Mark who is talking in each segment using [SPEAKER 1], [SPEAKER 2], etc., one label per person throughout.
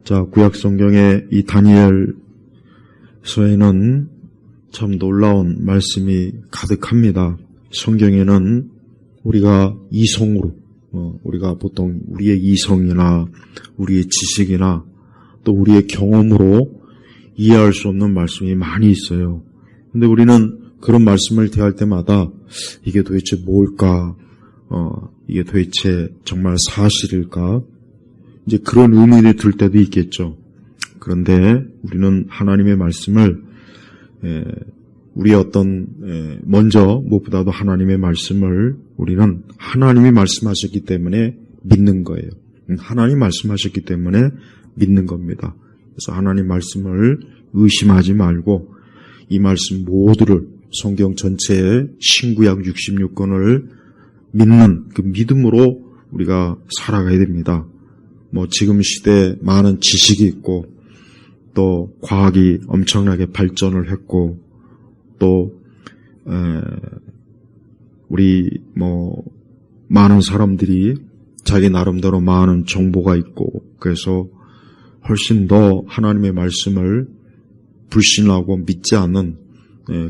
[SPEAKER 1] 자, 구약 성경의 이 다니엘서에는 참 놀라운 말씀이 가득합니다. 성경에는 우리가 이성으로, 우리가 보통 우리의 이성이나 우리의 지식이나 또 우리의 경험으로 이해할 수 없는 말씀이 많이 있어요. 근데 우리는 그런 말씀을 대할 때마다 이게 도대체 뭘까? 이게 도대체 정말 사실일까? 이제 그런 의문이 들 때도 있겠죠. 그런데 우리는 하나님의 말씀을 우리의 먼저 무엇보다도 하나님의 말씀을 우리는 하나님이 말씀하셨기 때문에 믿는 거예요. 하나님 말씀하셨기 때문에 믿는 겁니다. 그래서 하나님 말씀을 의심하지 말고 이 말씀 모두를 성경 전체의 신구약 66권을 믿는 그 믿음으로 우리가 살아가야 됩니다. 지금 시대에 많은 지식이 있고 또 과학이 엄청나게 발전을 했고 또 우리 많은 사람들이 자기 나름대로 많은 정보가 있고 그래서 훨씬 더 하나님의 말씀을 불신하고 믿지 않는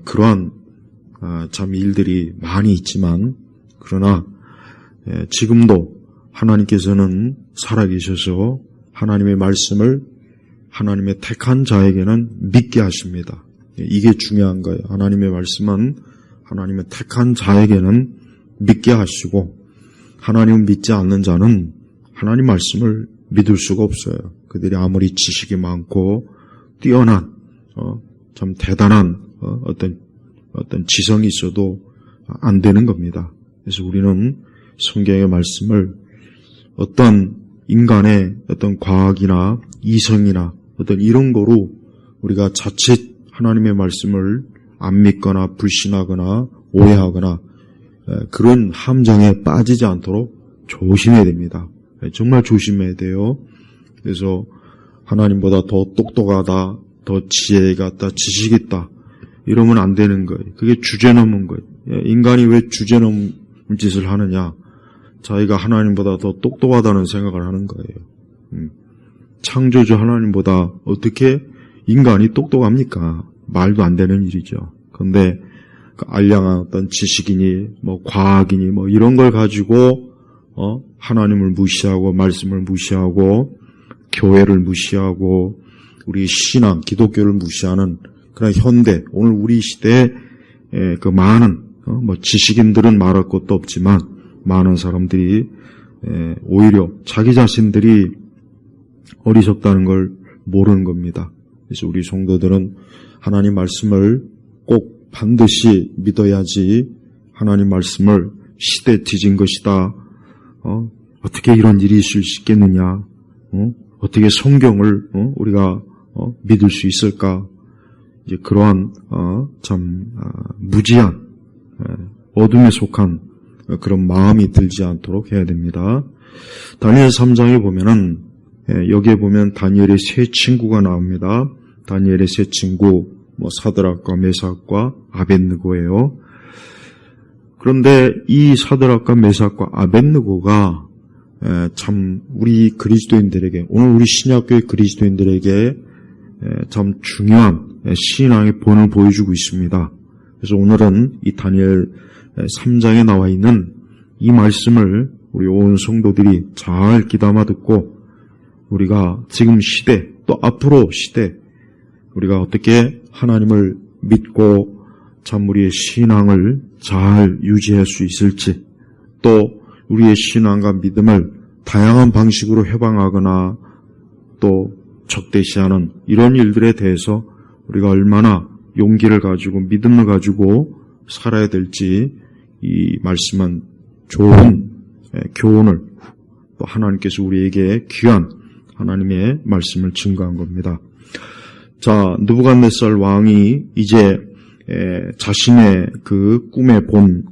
[SPEAKER 1] 그러한 참 일들이 많이 있지만 그러나 지금도 하나님께서는 살아계셔서 하나님의 말씀을 하나님의 택한 자에게는 믿게 하십니다. 이게 중요한 거예요. 하나님의 말씀은 하나님의 택한 자에게는 믿게 하시고 하나님을 믿지 않는 자는 하나님 말씀을 믿을 수가 없어요. 그들이 아무리 지식이 많고 뛰어난 참 대단한 어떤 지성이 있어도 안 되는 겁니다. 그래서 우리는 성경의 말씀을 어떤 인간의 어떤 과학이나 이성이나 어떤 이런 거로 우리가 자칫 하나님의 말씀을 안 믿거나 불신하거나 오해하거나 그런 함정에 빠지지 않도록 조심해야 됩니다. 정말 조심해야 돼요. 그래서 하나님보다 더 똑똑하다, 더 지혜가 있다, 지식이 있다 이러면 안 되는 거예요. 그게 주제넘은 거예요. 인간이 왜 주제넘은 짓을 하느냐? 자기가 하나님보다 더 똑똑하다는 생각을 하는 거예요. 창조주 하나님보다 어떻게 인간이 똑똑합니까? 말도 안 되는 일이죠. 그런데 알량한 어떤 지식이니 과학이니 이런 걸 가지고 하나님을 무시하고 말씀을 무시하고 교회를 무시하고 우리 신앙, 기독교를 무시하는 그런 현대, 오늘 우리 시대에 그 많은 지식인들은 말할 것도 없지만 많은 사람들이 오히려 자기 자신들이 어리석다는 걸 모르는 겁니다. 그래서 우리 성도들은 하나님 말씀을 꼭 반드시 믿어야지 하나님 말씀을 시대 뒤진 것이다. 어떻게 이런 일이 있을 수 있겠느냐? 어떻게 성경을 우리가 믿을 수 있을까? 이제 그러한 무지한 어둠에 속한 그런 마음이 들지 않도록 해야 됩니다. 다니엘 3장에 보면은 여기에 보면 다니엘의 세 친구가 나옵니다. 다니엘의 세 친구 사드락과 메삭과 아벳느고예요. 그런데 이 사드락과 메삭과 아벳느고가 참 우리 그리스도인들에게 오늘 우리 신약교회 그리스도인들에게 참 중요한 신앙의 본을 보여주고 있습니다. 그래서 오늘은 이 다니엘 3장에 나와 있는 이 말씀을 우리 온 성도들이 잘 귀담아 듣고 우리가 지금 시대 또 앞으로 시대 우리가 어떻게 하나님을 믿고 참 우리의 신앙을 잘 유지할 수 있을지 또 우리의 신앙과 믿음을 다양한 방식으로 해방하거나 또 적대시하는 이런 일들에 대해서 우리가 얼마나 용기를 가지고 믿음을 가지고 살아야 될지 이 말씀은 좋은 교훈을 또 하나님께서 우리에게 귀한 하나님의 말씀을 증거한 겁니다. 자, 느부갓네살 왕이 이제 자신의 그 꿈에 본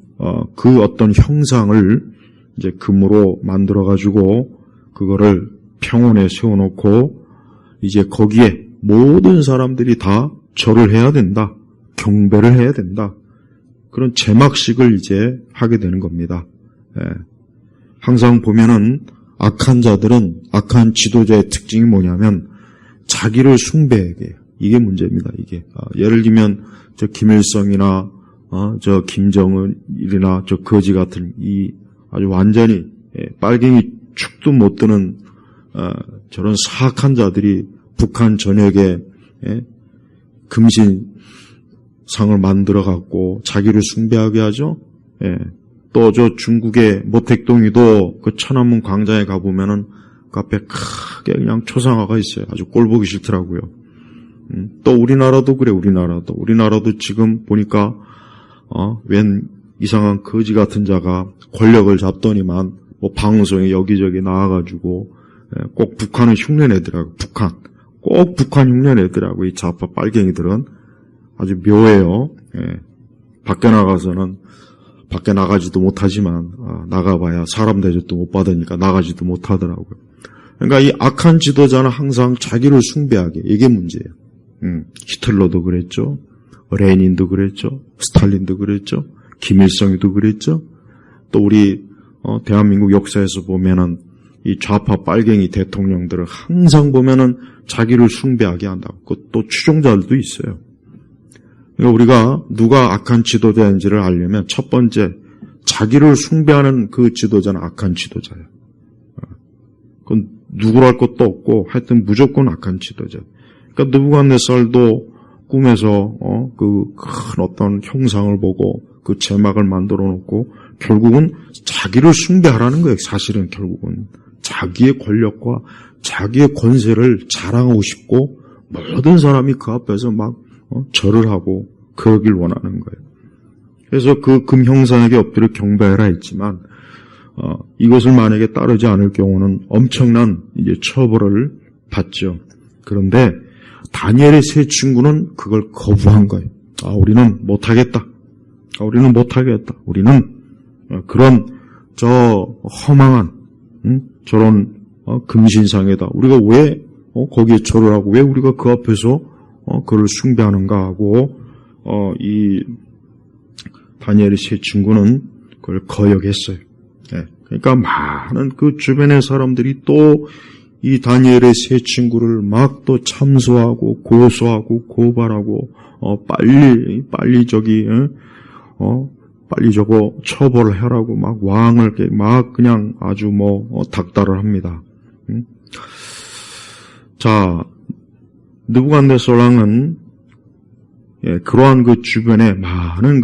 [SPEAKER 1] 그 어떤 형상을 이제 금으로 만들어 가지고 그거를 평원에 세워놓고 이제 거기에 모든 사람들이 다 절을 해야 된다, 경배를 해야 된다. 그런 제막식을 이제 하게 되는 겁니다. 항상 보면은 악한 자들은 악한 지도자의 특징이 뭐냐면 자기를 숭배하게 해요. 이게 문제입니다. 이게 예를 들면 저 김일성이나 저 김정은이나 저 거지 같은 이 아주 완전히 빨갱이 축도 못 드는 저런 사악한 자들이 북한 전역에 금신상을 만들어 갖고 자기를 숭배하게 하죠. 또 저 중국의 모택동이도 그 천안문 광장에 가보면은 그 앞에 크게 그냥 초상화가 있어요. 아주 꼴 보기 싫더라고요. 또 우리나라도 그래. 우리나라도 지금 보니까 웬 이상한 거지 같은 자가 권력을 잡더니만 뭐 방송에 여기저기 나와가지고 꼭 북한을 흉내내더라고. 꼭 북한 흉내내더라고. 이 좌파 빨갱이들은 아주 묘해요. 밖에 나가서는 밖에 나가지도 못하지만 나가봐야 사람 대접도 못 받으니까 나가지도 못하더라고요. 그러니까 이 악한 지도자는 항상 자기를 숭배하게, 이게 문제예요. 히틀러도 그랬죠. 레닌도 그랬죠. 스탈린도 그랬죠. 김일성도 그랬죠. 또 우리 대한민국 역사에서 보면은 이 좌파 빨갱이 대통령들을 항상 보면은 자기를 숭배하게 한다고. 또 추종자들도 있어요. 그러니까 우리가 누가 악한 지도자인지를 알려면 첫 번째, 자기를 숭배하는 그 지도자는 악한 지도자예요. 그건 누구랄 것도 없고 하여튼 무조건 악한 지도자. 그러니까 느부갓네살도 꿈에서 그 큰 어떤 형상을 보고 그 제막을 만들어 놓고 결국은 자기를 숭배하라는 거예요. 사실은 결국은 자기의 권력과 자기의 권세를 자랑하고 싶고 모든 사람이 그 앞에서 막 절을 하고 그러길 원하는 거예요. 그래서 그 금형상에게 엎드려 경배하라 했지만 이것을 만약에 따르지 않을 경우는 엄청난 이제 처벌을 받죠. 그런데 다니엘의 세 친구는 그걸 거부한 거예요. 우리는 못하겠다. 우리는 그런 저 허망한 저런 금신상에다 우리가 왜 거기에 절을 하고 왜 우리가 그 앞에서 그를 숭배하는가 하고 이 다니엘의 세 친구는 그걸 거역했어요. 그러니까 많은 그 주변의 사람들이 또 이 다니엘의 세 친구를 막 또 참소하고 고소하고 고발하고 빨리 저거 처벌을 하라고 막 왕을 막 그냥 아주 닥달을 합니다. 자, 느부갓네살 왕은 그러한 그 주변에 많은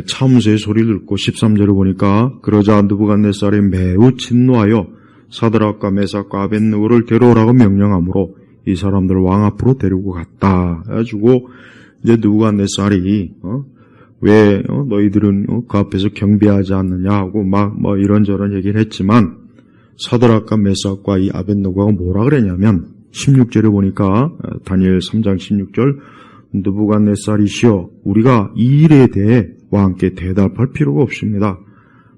[SPEAKER 1] 참소의 소리를 듣고 13절을 보니까 그러자 느부갓네살이 매우 진노하여 사드락과 메삭과 아벳느고를 데려오라고 명령하므로 이 사람들을 왕 앞으로 데리고 갔다. 해가지고 이제 느부갓네살이 왜 너희들은 그 앞에서 경배하지 않느냐 하고 막 이런저런 얘기를 했지만 사드락과 메삭과 이 아벳느고가 뭐라 그랬냐면 16절에 보니까 다니엘 3장 16절 느부갓네살이시여 우리가 이 일에 대해 왕께 대답할 필요가 없습니다.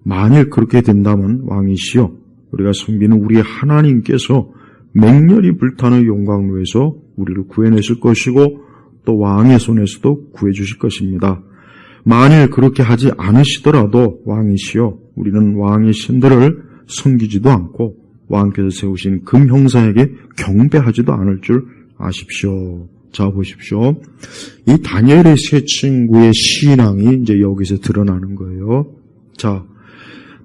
[SPEAKER 1] 만일 그렇게 된다면 왕이시여 우리가 섬기는 우리 하나님께서 맹렬히 불타는 용광로에서 우리를 구해내실 것이고 또 왕의 손에서도 구해주실 것입니다. 만일 그렇게 하지 않으시더라도 왕이시여 우리는 왕의 신들을 섬기지도 않고 왕께서 세우신 금형상에게 경배하지도 않을 줄 아십시오. 자, 보십시오. 이 다니엘의 세 친구의 신앙이 이제 여기서 드러나는 거예요. 자,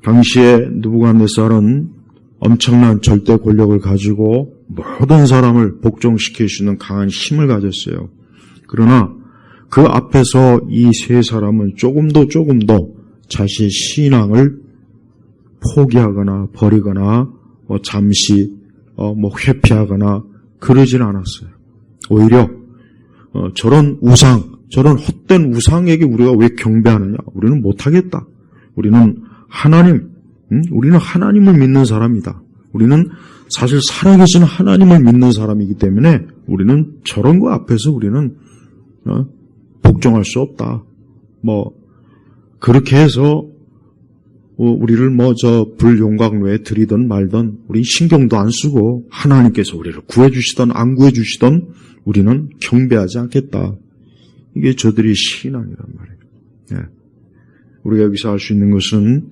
[SPEAKER 1] 당시에 느부갓네살은 엄청난 절대 권력을 가지고 모든 사람을 복종시킬 수 있는 강한 힘을 가졌어요. 그러나 그 앞에서 이 세 사람은 조금 더 자신의 신앙을 포기하거나 버리거나 잠시 회피하거나 그러진 않았어요. 오히려 저런 헛된 우상에게 우리가 왜 경배하느냐? 우리는 못하겠다. 우리는 하나님을 믿는 사람이다. 우리는 사실 살아계신 하나님을 믿는 사람이기 때문에 우리는 저런 거 앞에서 우리는 복종할 수 없다. 그렇게 해서 우리를 저 불용광로에 들이든 말든 우리 신경도 안 쓰고 하나님께서 우리를 구해주시든 안 구해주시든 우리는 경배하지 않겠다. 이게 저들의 신앙이란 말이에요. 우리가 여기서 알 수 있는 것은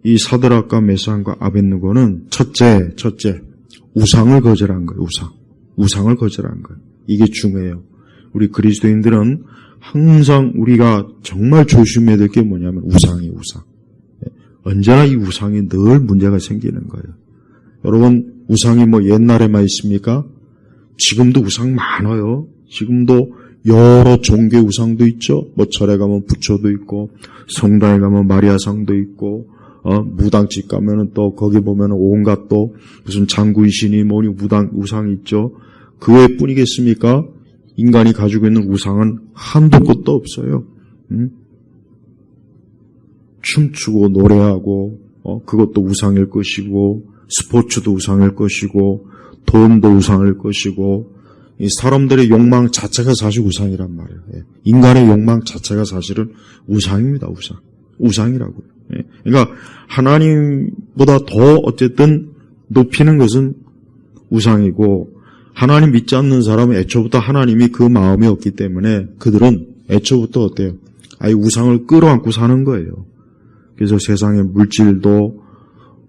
[SPEAKER 1] 이 사드락과 메삭과 아벳느고는 첫째 우상을 거절한 거예요. 우상을 거절한 거예요. 이게 중요해요. 우리 그리스도인들은 항상 우리가 정말 조심해야 될 게 뭐냐면 우상이에요, 우상. 언제나 이 우상이 늘 문제가 생기는 거예요. 여러분, 우상이 뭐 옛날에만 있습니까? 지금도 우상 많아요. 지금도 여러 종교의 우상도 있죠. 뭐 절에 가면 부처도 있고, 성당에 가면 마리아상도 있고, 무당집 가면은 또 거기 보면은 온갖 또 무슨 장구이신이 뭐니 우상이 있죠. 그 외뿐이겠습니까? 인간이 가지고 있는 우상은 한도 끝도 없어요. 춤추고 노래하고 그것도 우상일 것이고, 스포츠도 우상일 것이고, 돈도 우상일 것이고, 이 사람들의 욕망 자체가 사실 우상이란 말이에요. 인간의 욕망 자체가 사실은 우상입니다. 우상이라고요. 그러니까 하나님보다 더 어쨌든 높이는 것은 우상이고, 하나님 믿지 않는 사람은 애초부터 하나님이 그 마음이 없기 때문에 그들은 애초부터 어때요? 아예 우상을 끌어안고 사는 거예요. 그래서 세상의 물질도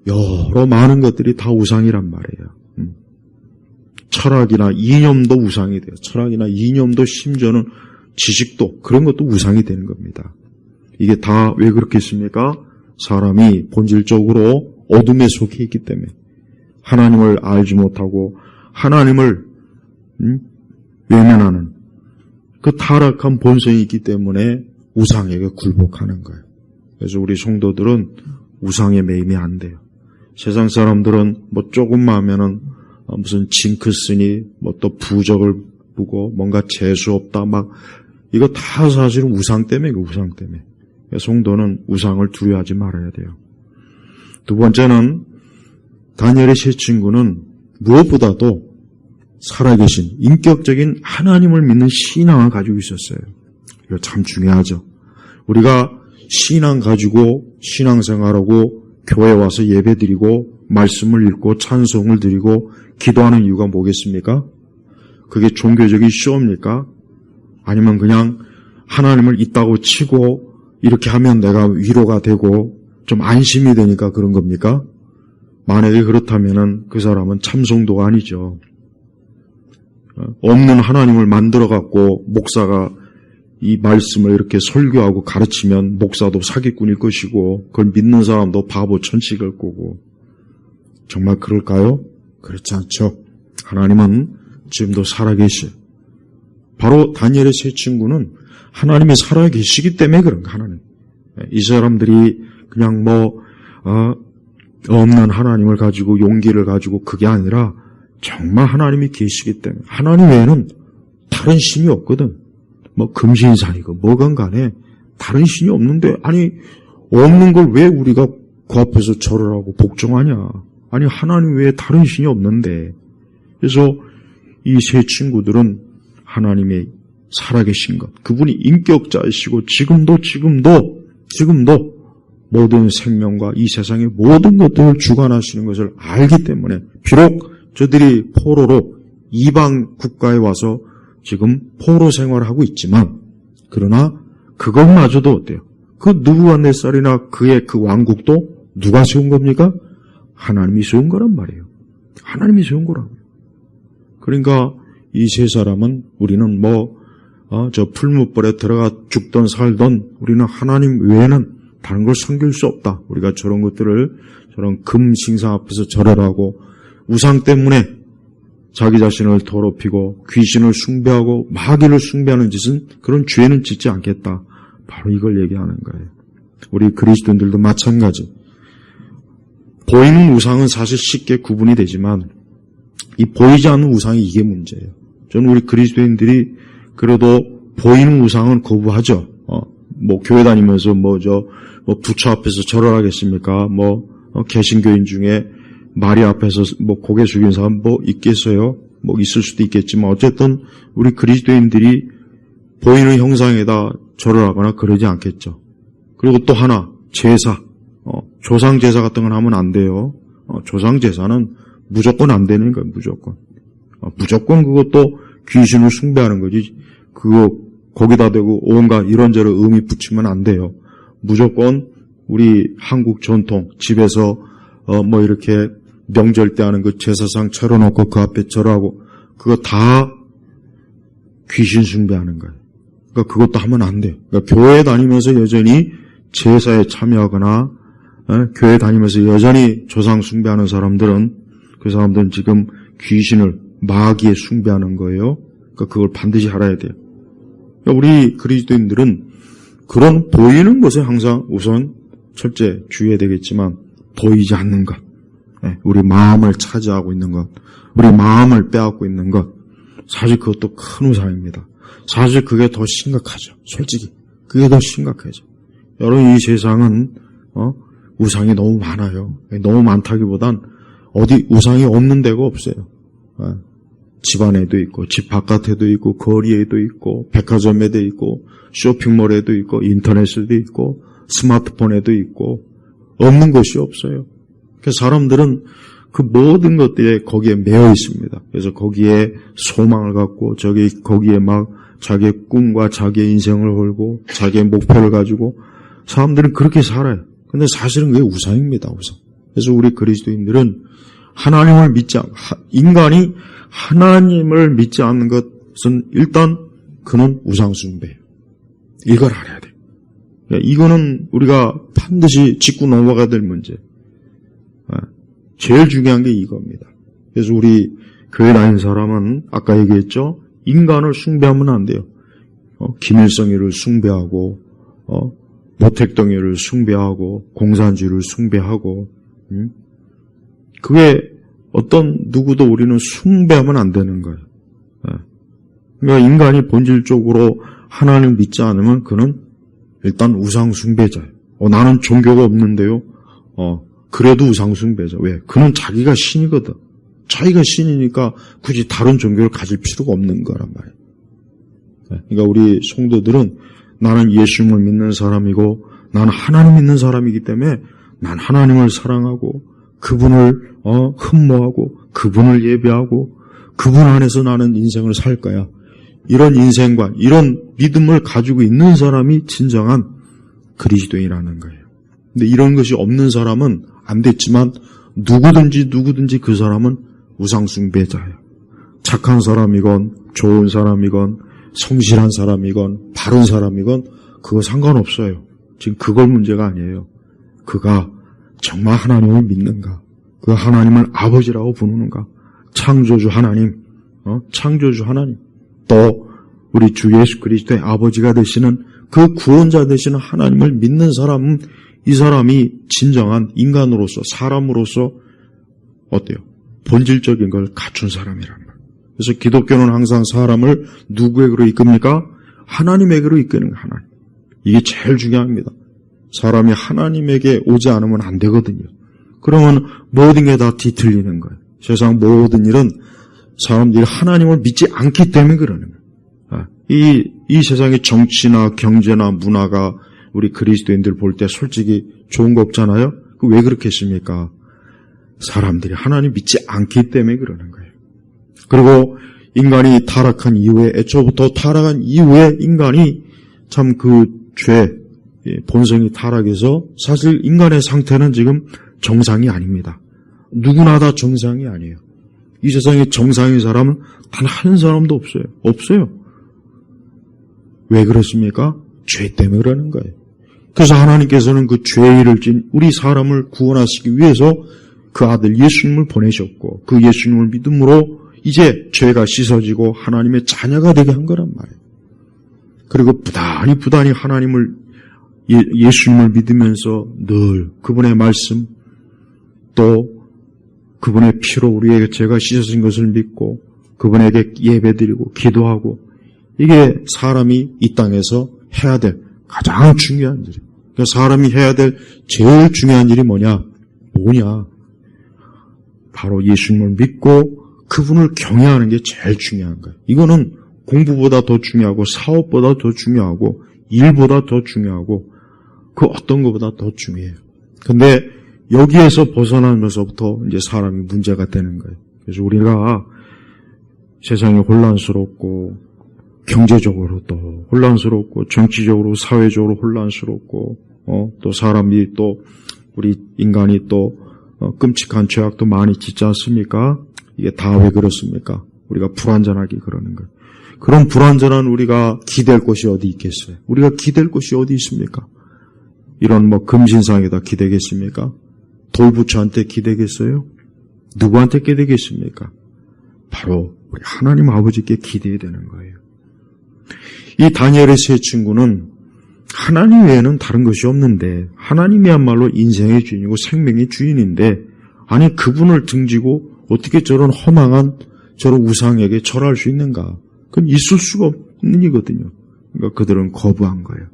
[SPEAKER 1] 여러 많은 것들이 다 우상이란 말이에요. 철학이나 이념도 우상이 돼요. 철학이나 이념도 심지어는 지식도 그런 것도 우상이 되는 겁니다. 이게 다 왜 그렇겠습니까? 사람이 본질적으로 어둠에 속해 있기 때문에 하나님을 알지 못하고 하나님을 외면하는 그 타락한 본성이 있기 때문에 우상에게 굴복하는 거예요. 그래서 우리 성도들은 우상에 매이면 안 돼요. 세상 사람들은 뭐 조금만 하면은 무슨 징크스니 뭐 또 부적을 보고 뭔가 재수 없다 막 이거 다 사실은 우상 때문에 우상 때문에. 성도는 우상을 두려워하지 말아야 돼요. 두 번째는 다니엘의 세 친구는 무엇보다도 살아계신 인격적인 하나님을 믿는 신앙을 가지고 있었어요. 이거 참 중요하죠. 우리가 신앙 가지고 신앙생활하고 교회 와서 예배드리고 말씀을 읽고 찬송을 드리고 기도하는 이유가 뭐겠습니까? 그게 종교적인 쇼입니까? 아니면 그냥 하나님을 있다고 치고 이렇게 하면 내가 위로가 되고 좀 안심이 되니까 그런 겁니까? 만약에 그렇다면은 그 사람은 참 성도가 아니죠. 없는 하나님을 만들어갖고 목사가 이 말씀을 이렇게 설교하고 가르치면 목사도 사기꾼일 것이고 그걸 믿는 사람도 바보 천치일 거고 정말 그럴까요? 그렇지 않죠. 하나님은 지금도 살아계셔. 바로 다니엘의 세 친구는 하나님이 살아계시기 때문에 그런 거 하나님. 이 사람들이 그냥 없는 하나님을 가지고 용기를 가지고 그게 아니라 정말 하나님이 계시기 때문에 하나님 외에는 다른 신이 없거든. 뭐 금신산이고 뭐건 간에 다른 신이 없는데 아니 없는 걸 왜 우리가 그 앞에서 절을 하고 복종하냐. 아니 하나님 외에 다른 신이 없는데 그래서 이 세 친구들은 하나님의 살아계신 것 그분이 인격자이시고 지금도 모든 생명과 이 세상의 모든 것들을 주관하시는 것을 알기 때문에 비록 저들이 포로로 이방 국가에 와서 지금 포로 생활을 하고 있지만 그러나 그것마저도 어때요? 그 느부갓네살이나 그의 그 왕국도 누가 세운 겁니까? 하나님이 세운 거란 말이에요. 하나님이 세운 거라고요. 그러니까 이 세 사람은 우리는 저 풀무벌에 들어가 죽던 살던 우리는 하나님 외에는 다른 걸 섬길 수 없다. 우리가 저런 것들을 저런 금신상 앞에서 절하고 우상 때문에 자기 자신을 더럽히고 귀신을 숭배하고 마귀를 숭배하는 짓은 그런 죄는 짓지 않겠다. 바로 이걸 얘기하는 거예요. 우리 그리스도인들도 마찬가지. 보이는 우상은 사실 쉽게 구분이 되지만 이 보이지 않는 우상이 이게 문제예요. 저는 우리 그리스도인들이 그래도 보이는 우상은 거부하죠. 교회 다니면서 부처 앞에서 절을 하겠습니까? 개신교인 중에 마리아 앞에서 고개 숙인 사람 있겠어요? 있을 수도 있겠지만 어쨌든 우리 그리스도인들이 보이는 형상에다 절을 하거나 그러지 않겠죠. 그리고 또 하나 제사, 조상 제사 같은 건 하면 안 돼요. 조상 제사는 무조건 안 되는 거예요. 무조건 그것도 귀신을 숭배하는 거지. 그거 거기다 대고 온갖 이런저런 의미 붙이면 안 돼요. 무조건 우리 한국 전통 집에서 이렇게 명절 때 하는 그 제사상 차려놓고 그 앞에 절하고 그거 다 귀신 숭배하는 거예요. 그러니까 그것도 하면 안 돼요. 그러니까 교회 다니면서 여전히 제사에 참여하거나 교회 다니면서 여전히 조상 숭배하는 사람들은 그 사람들은 지금 귀신을 마귀에 숭배하는 거예요. 그러니까 그걸 반드시 알아야 돼요. 그러니까 우리 그리스도인들은 그런 보이는 것에 항상 우선 첫째 주의해야 되겠지만 보이지 않는 것, 우리 마음을 차지하고 있는 것, 우리 마음을 빼앗고 있는 것, 사실 그것도 큰 우상입니다. 사실 그게 더 심각하죠. 솔직히 그게 더 심각하죠. 여러분, 이 세상은 우상이 너무 많아요. 너무 많다기보단 어디 우상이 없는 데가 없어요. 집 안에도 있고 집 바깥에도 있고 거리에도 있고 백화점에도 있고 쇼핑몰에도 있고 인터넷에도 있고 스마트폰에도 있고 없는 것이 없어요. 그래서 사람들은 그 모든 것들에 거기에 매여 있습니다. 그래서 거기에 소망을 갖고 거기에 막 자기의 꿈과 자기의 인생을 걸고 자기의 목표를 가지고 사람들은 그렇게 살아요. 근데 사실은 그게 우상입니다. 우상. 그래서 우리 그리스도인들은 하나님을 인간이 하나님을 믿지 않는 것은 일단 그는 우상숭배예요. 이걸 알아야 돼요. 이거는 우리가 반드시 짚고 넘어가야 될 문제. 제일 중요한 게 이겁니다. 그래서 우리 교회 다니는 사람은 아까 얘기했죠. 인간을 숭배하면 안 돼요. 김일성이를 숭배하고 모택동이를 숭배하고 공산주의를 숭배하고 그게 어떤 누구도 우리는 숭배하면 안 되는 거예요. 그러니까 인간이 본질적으로 하나님을 믿지 않으면 그는 일단 우상 숭배자예요. 나는 종교가 없는데요. 그래도 우상 숭배자. 왜? 그는 자기가 신이거든. 자기가 신이니까 굳이 다른 종교를 가질 필요가 없는 거란 말이에요. 그러니까 우리 성도들은 나는 예수님을 믿는 사람이고 나는 하나님 믿는 사람이기 때문에 난 하나님을 사랑하고 그분을 흠모하고 그분을 예배하고 그분 안에서 나는 인생을 살 거야. 이런 인생관, 이런 믿음을 가지고 있는 사람이 진정한 그리스도인이라는 거예요. 근데 이런 것이 없는 사람은 안 됐지만 누구든지 그 사람은 우상숭배자예요. 착한 사람이건 좋은 사람이건 성실한 사람이건 바른 사람이건 그거 상관없어요. 지금 그걸 문제가 아니에요. 그가 정말 하나님을 믿는가? 그 하나님을 아버지라고 부르는가? 창조주 하나님, 창조주 하나님, 또 우리 주 예수 그리스도의 아버지가 되시는 그 구원자 되시는 하나님을 믿는 사람은 이 사람이 진정한 인간으로서 사람으로서 어때요? 본질적인 걸 갖춘 사람이란 말이에요. 그래서 기독교는 항상 사람을 누구에게로 이끕니까? 하나님에게로 이끄는 거예요. 하나님. 이게 제일 중요합니다. 사람이 하나님에게 오지 않으면 안 되거든요. 그러면 모든 게 다 뒤틀리는 거예요. 세상 모든 일은 사람들이 하나님을 믿지 않기 때문에 그러는 거예요. 이 세상의 정치나 경제나 문화가 우리 그리스도인들 볼 때 솔직히 좋은 거 없잖아요? 왜 그렇겠습니까? 사람들이 하나님 믿지 않기 때문에 그러는 거예요. 그리고 인간이 타락한 이후에, 애초부터 타락한 이후에 인간이 참 그 죄, 본성이 타락해서 사실 인간의 상태는 지금 정상이 아닙니다. 누구나 다 정상이 아니에요. 이 세상에 정상인 사람은 단 한 사람도 없어요. 없어요. 왜 그렇습니까? 죄 때문에 그러는 거예요. 그래서 하나님께서는 그 죄를 진 우리 사람을 구원하시기 위해서 그 아들 예수님을 보내셨고 그 예수님을 믿음으로 이제 죄가 씻어지고 하나님의 자녀가 되게 한 거란 말이에요. 그리고 부단히 하나님을 예수님을 믿으면서 늘 그분의 말씀 또 그분의 피로 우리에게 죄가 씻어진 것을 믿고 그분에게 예배드리고 기도하고 이게 사람이 이 땅에서 해야 될 가장 중요한 일이에요. 그러니까 사람이 해야 될 제일 중요한 일이 뭐냐? 바로 예수님을 믿고 그분을 경외하는 게 제일 중요한 거예요. 이거는 공부보다 더 중요하고 사업보다 더 중요하고 일보다 더 중요하고 그 어떤 것보다 더 중요해요. 근데 여기에서 벗어나면서부터 이제 사람이 문제가 되는 거예요. 그래서 우리가 세상이 혼란스럽고 경제적으로도 혼란스럽고 정치적으로 사회적으로 혼란스럽고 또 사람이 또 우리 인간이 또 끔찍한 죄악도 많이 짓지 않습니까? 이게 다 왜 그렇습니까? 우리가 불완전하게 그러는 거예요. 그런 불완전한 우리가 기댈 곳이 어디 있겠어요? 우리가 기댈 곳이 어디 있습니까? 이런 금신상에다 기대겠습니까? 돌부처한테 기대겠어요? 누구한테 기대겠습니까? 바로 우리 하나님 아버지께 기대야 되는 거예요. 이 다니엘의 세 친구는 하나님 외에는 다른 것이 없는데 하나님이야말로 인생의 주인이고 생명의 주인인데 아니 그분을 등지고 어떻게 저런 허망한 저런 우상에게 절할 수 있는가? 그건 있을 수가 없는 일이거든요. 그러니까 그들은 거부한 거예요.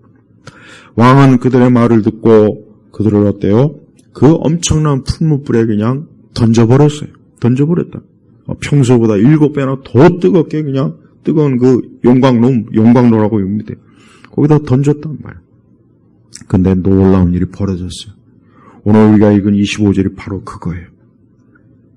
[SPEAKER 1] 왕은 그들의 말을 듣고 그들을 어때요? 그 엄청난 풀무불에 그냥 던져버렸어요. 던져버렸다. 평소보다 7배나 더 뜨겁게 그냥 뜨거운 그 용광로라고 합니다. 거기다 던졌단 말이에요. 근데 놀라운 일이 벌어졌어요. 오늘 우리가 읽은 25절이 바로 그거예요.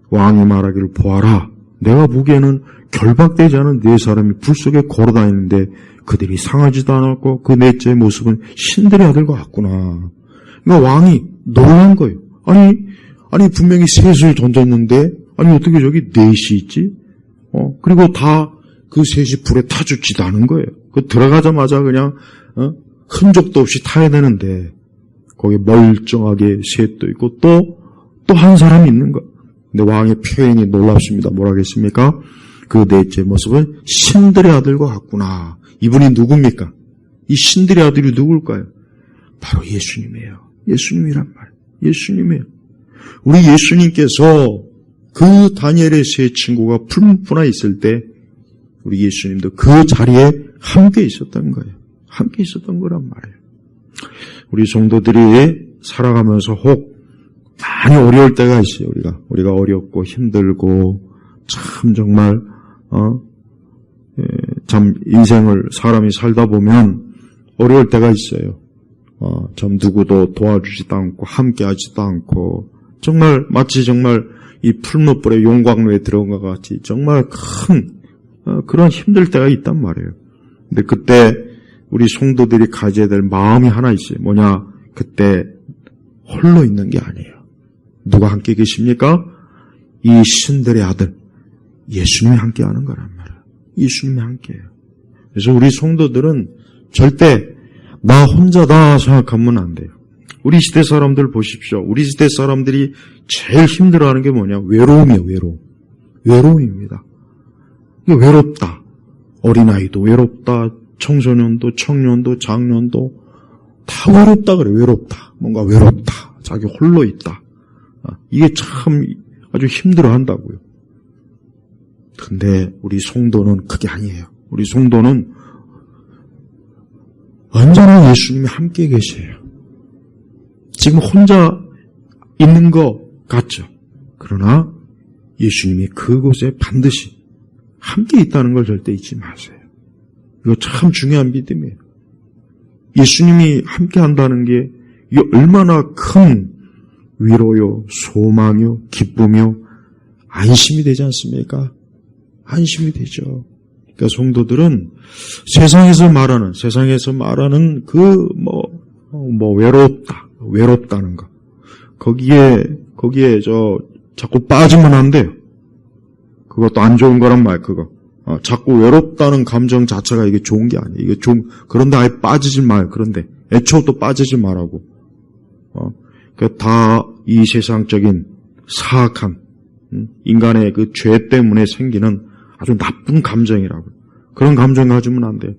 [SPEAKER 1] 왕이 말하기를 보아라. 내가 보기에는 결박되지 않은 네 사람이 불 속에 걸어다니는데 그들이 상하지도 않았고 그 넷째 모습은 신들의 아들과 같구나. 그러니까 왕이 놀란 거예요. 아니 분명히 셋을 던졌는데 아니 어떻게 저기 넷이 있지? 그리고 다 그 셋이 불에 타 죽지도 않은 거예요. 그 들어가자마자 그냥 흔적도 없이 타야 되는데 거기 멀쩡하게 셋도 있고 또 한 사람이 있는 거. 근데 왕의 표현이 놀랍습니다. 뭐라겠습니까? 그 넷째 모습은 신들의 아들과 같구나. 이분이 누굽니까? 이 신들의 아들이 누굴까요? 바로 예수님이에요. 예수님이란 말. 예수님이에요. 우리 예수님께서 그 다니엘의 세 친구가 풀무불에 있을 때 우리 예수님도 그 자리에 함께 있었던 거예요. 함께 있었던 거란 말이에요. 우리 성도들이 살아가면서 혹 많이 어려울 때가 있어요. 우리가 어렵고 힘들고 참 정말 참 인생을 사람이 살다 보면 어려울 때가 있어요. 참 누구도 도와주지도 않고 함께하지도 않고 정말 마치 정말 이 풀무불의 용광로에 들어온 것 같이 정말 큰 그런 힘들 때가 있단 말이에요. 근데 그때 우리 성도들이 가져야 될 마음이 하나 있어요. 뭐냐? 그때 홀로 있는 게 아니에요. 누가 함께 계십니까? 이 신들의 아들 예수님이 함께하는 거란 말이에요. 예수님이 함께해요. 그래서 우리 성도들은 절대 나 혼자다 생각하면 안 돼요. 우리 시대 사람들 보십시오. 우리 시대 사람들이 제일 힘들어하는 게 뭐냐? 외로움이에요. 외로움입니다. 외롭다. 어린아이도 외롭다. 청소년도, 청년도, 장년도 다 외롭다 그래. 외롭다. 뭔가 외롭다. 자기 홀로 있다. 이게 참 아주 힘들어한다고요. 근데 우리 성도는 그게 아니에요. 우리 성도는 언제나 예수님이 함께 계세요. 지금 혼자 있는 것 같죠. 그러나 예수님이 그곳에 반드시 함께 있다는 걸 절대 잊지 마세요. 이거 참 중요한 믿음이에요. 예수님이 함께 한다는 게 이게 얼마나 큰 위로요, 소망요, 기쁨요, 안심이 되지 않습니까? 안심이 되죠. 그러니까 성도들은 세상에서 말하는 외롭다는 거. 거기에 자꾸 빠지면 안 돼요. 그것도 안 좋은 거란 말, 그거. 자꾸 외롭다는 감정 자체가 이게 좋은 게 아니에요. 그런데 아예 빠지지 마요. 그런데 애초에 또 빠지지 말라고. 다 이 세상적인 사악한 인간의 그 죄 때문에 생기는 아주 나쁜 감정이라고. 그런 감정 가지면 안 돼요.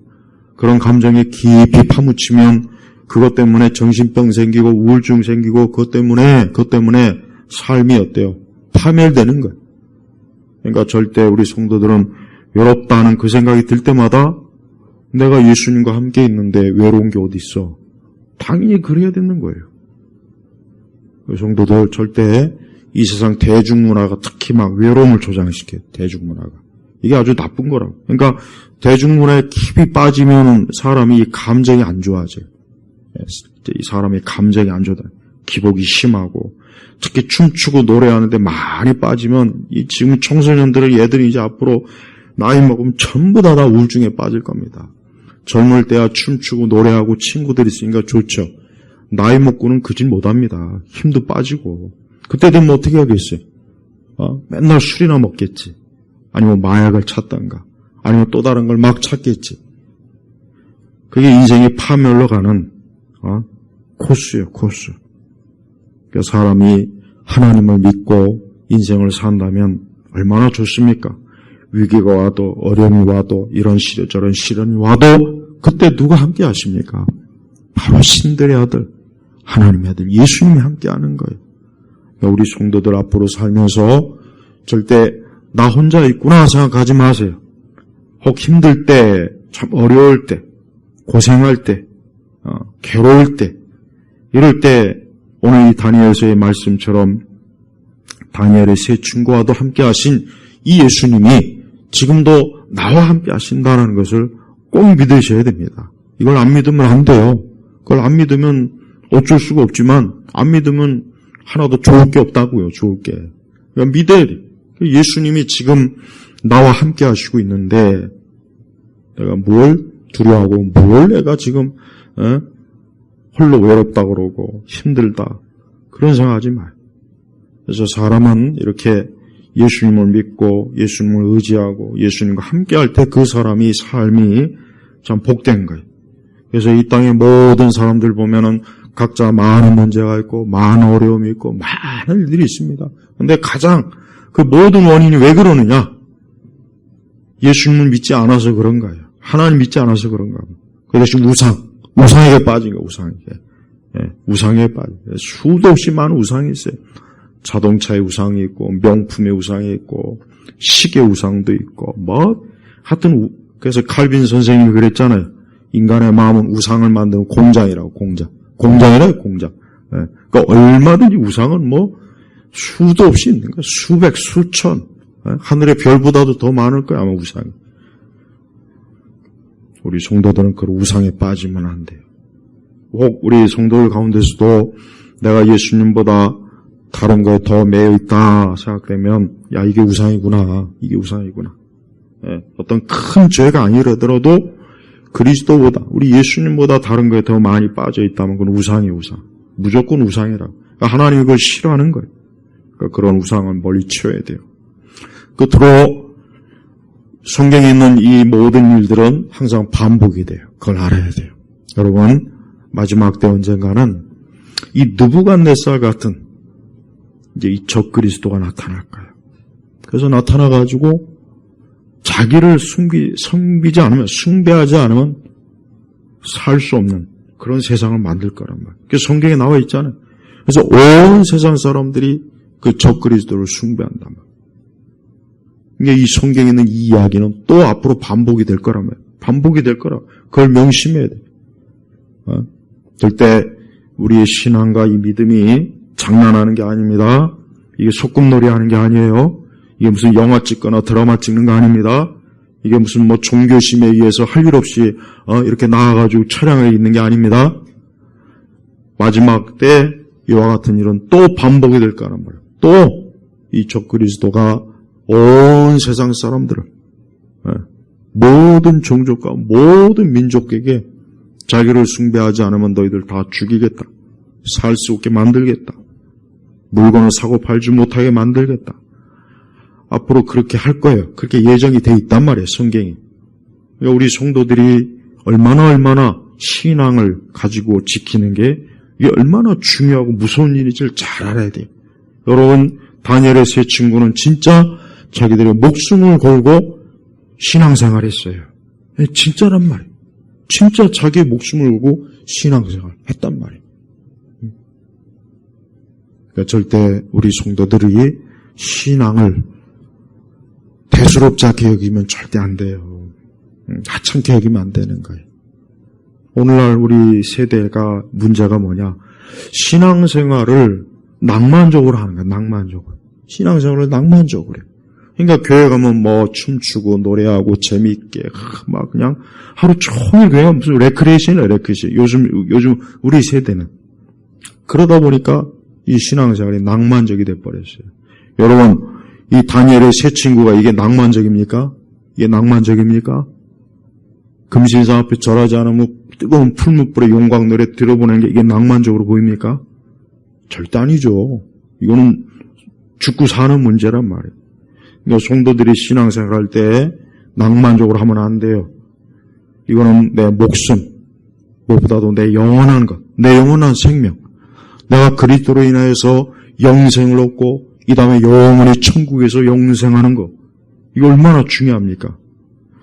[SPEAKER 1] 그런 감정에 깊이 파묻히면 그것 때문에 정신병 생기고 우울증 생기고 그것 때문에 삶이 어때요? 파멸되는 거예요. 그러니까 절대 우리 성도들은 외롭다는 그 생각이 들 때마다 내가 예수님과 함께 있는데 외로운 게 어디 있어? 당연히 그래야 되는 거예요. 성도들 절대 이 세상 대중문화가 특히 막 외로움을 조장시켜요. 대중문화가. 이게 아주 나쁜 거라고. 그러니까 대중문화에 깊이 빠지면 사람이 이 감정이 안 좋아져요. 이 사람의 감정이 안 좋아져요. 기복이 심하고 특히 춤추고 노래하는데 많이 빠지면 이 지금 청소년들은 얘들이 이제 앞으로 나이 먹으면 전부 다 우울증에 빠질 겁니다. 젊을 때야 춤추고 노래하고 친구들이 있으니까 좋죠. 나이 먹고는 그 짓 못합니다. 힘도 빠지고. 그때 되면 어떻게 하겠어요? 맨날 술이나 먹겠지. 아니면 마약을 찾던가, 아니면 또 다른 걸 막 찾겠지. 그게 인생이 파멸로 가는 코스예요, 코스. 그러니까 사람이 하나님을 믿고 인생을 산다면 얼마나 좋습니까? 위기가 와도, 어려움이 와도, 이런 저런 시련이 와도 그때 누가 함께 하십니까? 바로 신들의 아들, 하나님의 아들, 예수님이 함께 하는 거예요. 그러니까 우리 성도들 앞으로 살면서 절대 나 혼자 있구나 생각하지 마세요. 혹 힘들 때, 참 어려울 때, 고생할 때, 괴로울 때, 이럴 때 오늘 이 다니엘서의 말씀처럼 다니엘의 세 친구와도 함께 하신 이 예수님이 지금도 나와 함께 하신다는 것을 꼭 믿으셔야 됩니다. 이걸 안 믿으면 안 돼요. 그걸 안 믿으면 어쩔 수가 없지만 안 믿으면 하나도 좋을 게 없다고요. 좋을 게. 그러니까 믿어야 돼. 예수님이 지금 나와 함께 하시고 있는데 내가 뭘 두려워하고 뭘 내가 지금 홀로 외롭다 그러고 힘들다 그런 생각하지 마요. 그래서 사람은 이렇게 예수님을 믿고 예수님을 의지하고 예수님과 함께 할 때 그 사람이 삶이 참 복된 거예요. 그래서 이 땅의 모든 사람들 보면은 각자 많은 문제가 있고 많은 어려움이 있고 많은 일들이 있습니다. 그런데 가장 그 모든 원인이 왜 그러느냐? 예수님을 믿지 않아서 그런 거예요. 하나님 믿지 않아서 그런 거예요. 그 대신 우상에게 빠진 거예요. 우상에 빠진 거예요. 수도 없이 많은 우상이 있어요. 자동차의 우상이 있고 명품의 우상이 있고 시계 우상도 있고 하여튼 그래서 칼빈 선생님이 그랬잖아요. 인간의 마음은 우상을 만드는 공장이라고. 공장이라고. 그러니까 얼마든지 우상은 수도 없이 있는 거야. 수백 수천 하늘의 별보다도 더 많을 거야 아마 우상이. 우리 성도들은 그 우상에 빠지면 안 돼요. 혹 우리 성도들 가운데서도 내가 예수님보다 다른 거에 더 매여 있다 생각되면 야 이게 우상이구나. 어떤 큰 죄가 아니라더라도 그리스도보다 우리 예수님보다 다른 거에 더 많이 빠져 있다면 그건 우상이에요. 우상. 무조건 우상이라고. 그러니까 하나님이 그걸 싫어하는 거예요. 그러니까 그런 우상을 멀리 치워야 돼요. 끝으로 성경에 있는 이 모든 일들은 항상 반복이 돼요. 그걸 알아야 돼요. 여러분 마지막 때 언젠가는 이 느부갓네살 같은 이제 이 적그리스도가 나타날 거예요. 그래서 나타나가지고 자기를 숭배하지 않으면 살 수 없는 그런 세상을 만들 거란 말이에요. 그래서 성경에 나와 있잖아요. 그래서 온 세상 사람들이 그 적그리스도를 숭배한단 말이에요. 그러니까 이 성경에 있는 이 이야기는 또 앞으로 반복이 될 거란 말이에요. 반복이 될 거라. 그걸 명심해야 돼요. 절대 우리의 신앙과 이 믿음이 장난하는 게 아닙니다. 이게 소꿉놀이 하는 게 아니에요. 이게 무슨 영화 찍거나 드라마 찍는 거 아닙니다. 이게 무슨 종교심에 의해서 할 일 없이 이렇게 나와가지고 촬영에 있는 게 아닙니다. 마지막 때 이와 같은 일은 또 반복이 될 거란 말이에요. 또 이 적그리스도가 온 세상 사람들을 모든 종족과 모든 민족에게 자기를 숭배하지 않으면 너희들 다 죽이겠다. 살 수 없게 만들겠다. 물건을 사고 팔지 못하게 만들겠다. 앞으로 그렇게 할 거예요. 그렇게 예정이 돼 있단 말이에요. 성경이. 그러니까 우리 성도들이 얼마나 신앙을 가지고 지키는 게 이게 얼마나 중요하고 무서운 일인지를 잘 알아야 돼요. 여러분 다니엘의 세 친구는 진짜 자기들의 목숨을 걸고 신앙생활 했어요. 진짜란 말이에요. 진짜 자기의 목숨을 걸고 신앙생활 했단 말이에요. 그러니까 절대 우리 성도들이 신앙을 대수롭지 않게 여기면 절대 안 돼요. 하찮게 여기면 안 되는 거예요. 오늘날 우리 세대가 문제가 뭐냐? 신앙생활을 낭만적으로 하는 거야. 낭만적으로. 신앙생활을 낭만적으로 해요. 그러니까 교회 가면 춤추고 노래하고 재미있게 막 그냥 하루 종일 그냥 무슨 레크레이션이에요. 요즘 우리 세대는 그러다 보니까 이 신앙생활이 낭만적이 돼버렸어요. 여러분 이 다니엘의 세 친구가 이게 낭만적입니까? 이게 낭만적입니까? 금신상 앞에 절하지 않으면 뜨거운 풀무불의 용광 노래 들어보는 게 이게 낭만적으로 보입니까? 절대 아니죠. 이거는 죽고 사는 문제란 말이에요. 그러니까 성도들이 신앙생활 할 때 낭만적으로 하면 안 돼요. 이거는 내 목숨, 무엇보다도 내 영원한 것, 내 영원한 생명, 내가 그리스도로 인하여서 영생을 얻고 이 다음에 영원히 천국에서 영생하는 것, 이거 얼마나 중요합니까?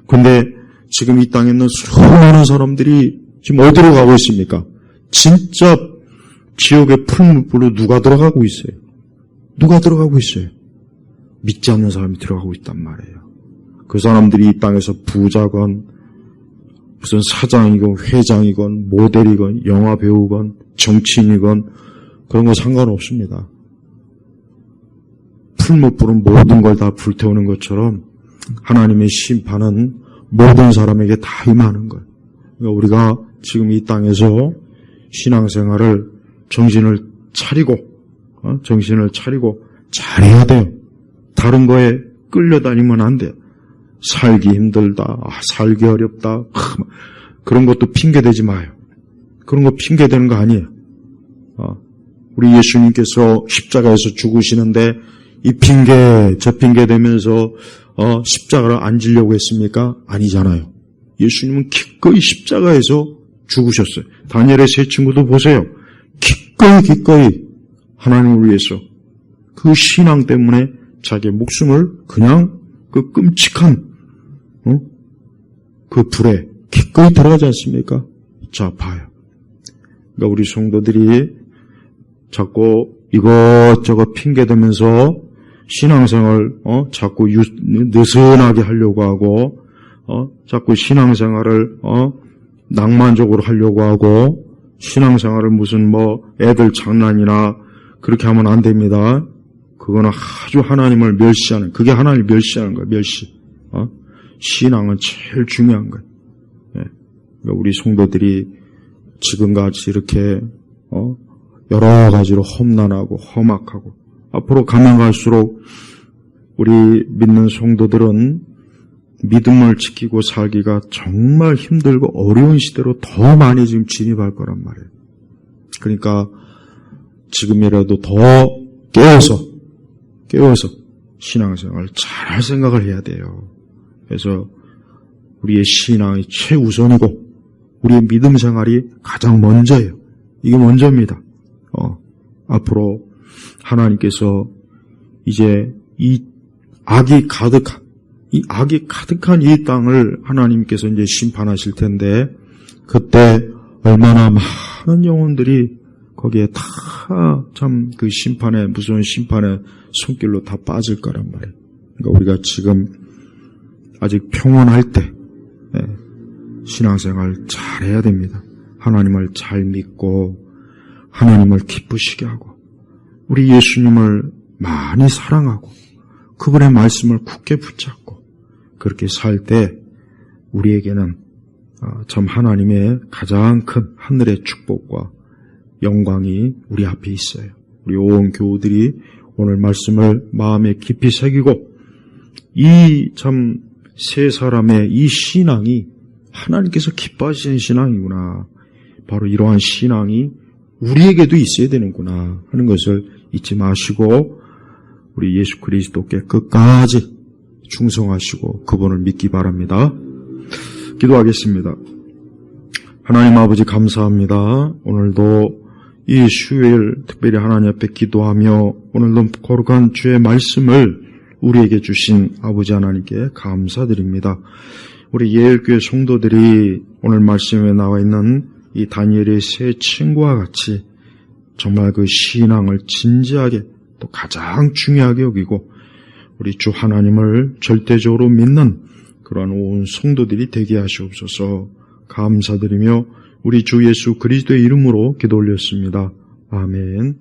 [SPEAKER 1] 근데 지금 이 땅에 있는 수많은 사람들이 지금 어디로 가고 있습니까? 진짜 지옥의 풀무불로 누가 들어가고 있어요? 누가 들어가고 있어요? 믿지 않는 사람이 들어가고 있단 말이에요. 그 사람들이 이 땅에서 부자건 무슨 사장이건 회장이건 모델이건 영화배우건 정치인이건 그런 거 상관없습니다. 풀무불은 모든 걸 다 불태우는 것처럼 하나님의 심판은 모든 사람에게 다 임하는 거예요. 그러니까 우리가 지금 이 땅에서 신앙생활을 정신을 차리고 잘해야 돼요. 다른 거에 끌려다니면 안 돼요. 살기 힘들다, 살기 어렵다, 그런 것도 핑계대지 마요. 그런 거 핑계대는 거 아니에요. 우리 예수님께서 십자가에서 죽으시는데 이 핑계 저 핑계 대면서 십자가를 안 지려고 했습니까? 아니잖아요. 예수님은 기꺼이 십자가에서 죽으셨어요. 다니엘의 세 친구도 보세요. 기꺼이 하나님을 위해서 그 신앙 때문에 자기의 목숨을 그냥 그 끔찍한 그 불에 기꺼이 들어가지 않습니까? 자, 봐요. 그러니까 우리 성도들이 자꾸 이것저것 핑계대면서 신앙생활 자꾸 느슨하게 하려고 하고 자꾸 신앙생활을 낭만적으로 하려고 하고 신앙생활을 무슨 애들 장난이나 그렇게 하면 안 됩니다. 그거는 아주 하나님을 멸시하는, 그게 하나님을 멸시하는 거예요. 멸시. 신앙은 제일 중요한 거예요. 예. 그러니까 우리 성도들이 지금같이 이렇게 여러 가지로 험난하고 험악하고 앞으로 가면 갈수록 우리 믿는 성도들은 믿음을 지키고 살기가 정말 힘들고 어려운 시대로 더 많이 지금 진입할 거란 말이에요. 그러니까 지금이라도 더 깨워서 신앙생활을 잘할 생각을 해야 돼요. 그래서 우리의 신앙이 최우선이고 우리의 믿음 생활이 가장 먼저예요. 이게 먼저입니다. 앞으로 하나님께서 이제 이 악이 가득한 이 땅을 하나님께서 이제 심판하실 텐데 그때 얼마나 많은 영혼들이 거기에 다 참 그 심판에 무서운 심판의 손길로 다 빠질 거란 말이에요. 그러니까 우리가 지금 아직 평온할 때 신앙생활 잘 해야 됩니다. 하나님을 잘 믿고 하나님을 기쁘시게 하고 우리 예수님을 많이 사랑하고 그분의 말씀을 굳게 붙잡고 그렇게 살 때 우리에게는 참 하나님의 가장 큰 하늘의 축복과 영광이 우리 앞에 있어요. 우리 온 교우들이 오늘 말씀을 마음에 깊이 새기고 이 참 세 사람의 이 신앙이 하나님께서 기뻐하시는 신앙이구나. 바로 이러한 신앙이 우리에게도 있어야 되는구나 하는 것을 잊지 마시고 우리 예수 그리스도께 끝까지 충성하시고 그분을 믿기 바랍니다. 기도하겠습니다. 하나님 아버지 감사합니다. 오늘도 이 수요일 특별히 하나님 앞에 기도하며 오늘도 거룩한 주의 말씀을 우리에게 주신 아버지 하나님께 감사드립니다. 우리 예일교회 성도들이 오늘 말씀에 나와 있는 이 다니엘의 세 친구와 같이 정말 그 신앙을 진지하게 또 가장 중요하게 여기고 우리 주 하나님을 절대적으로 믿는 그러한 온 성도들이 되게 하시옵소서. 감사드리며 우리 주 예수 그리스도의 이름으로 기도 올렸습니다. 아멘.